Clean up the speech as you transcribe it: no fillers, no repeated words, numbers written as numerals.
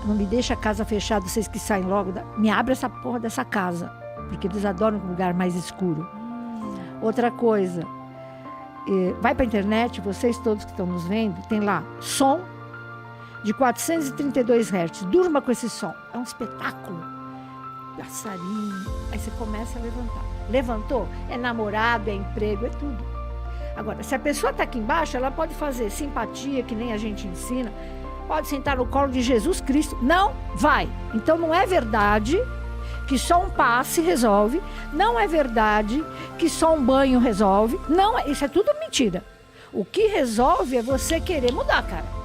Não me deixa a casa fechada, vocês que saem logo. Me abre essa porra dessa casa. Porque eles adoram um lugar mais escuro. Outra coisa, vai pra internet, vocês todos que estão nos vendo, tem lá, som de 432 Hz. Durma com esse som. É um espetáculo. Passarinho. Aí você começa a levantar. Levantou? É namorado, é emprego, é tudo. Agora, se a pessoa está aqui embaixo, ela pode fazer simpatia, que nem a gente ensina. Pode sentar no colo de Jesus Cristo. Não vai. Então não é verdade que só um passe resolve. Não é verdade que só um banho resolve. Não, isso é tudo mentira. O que resolve é você querer mudar, cara.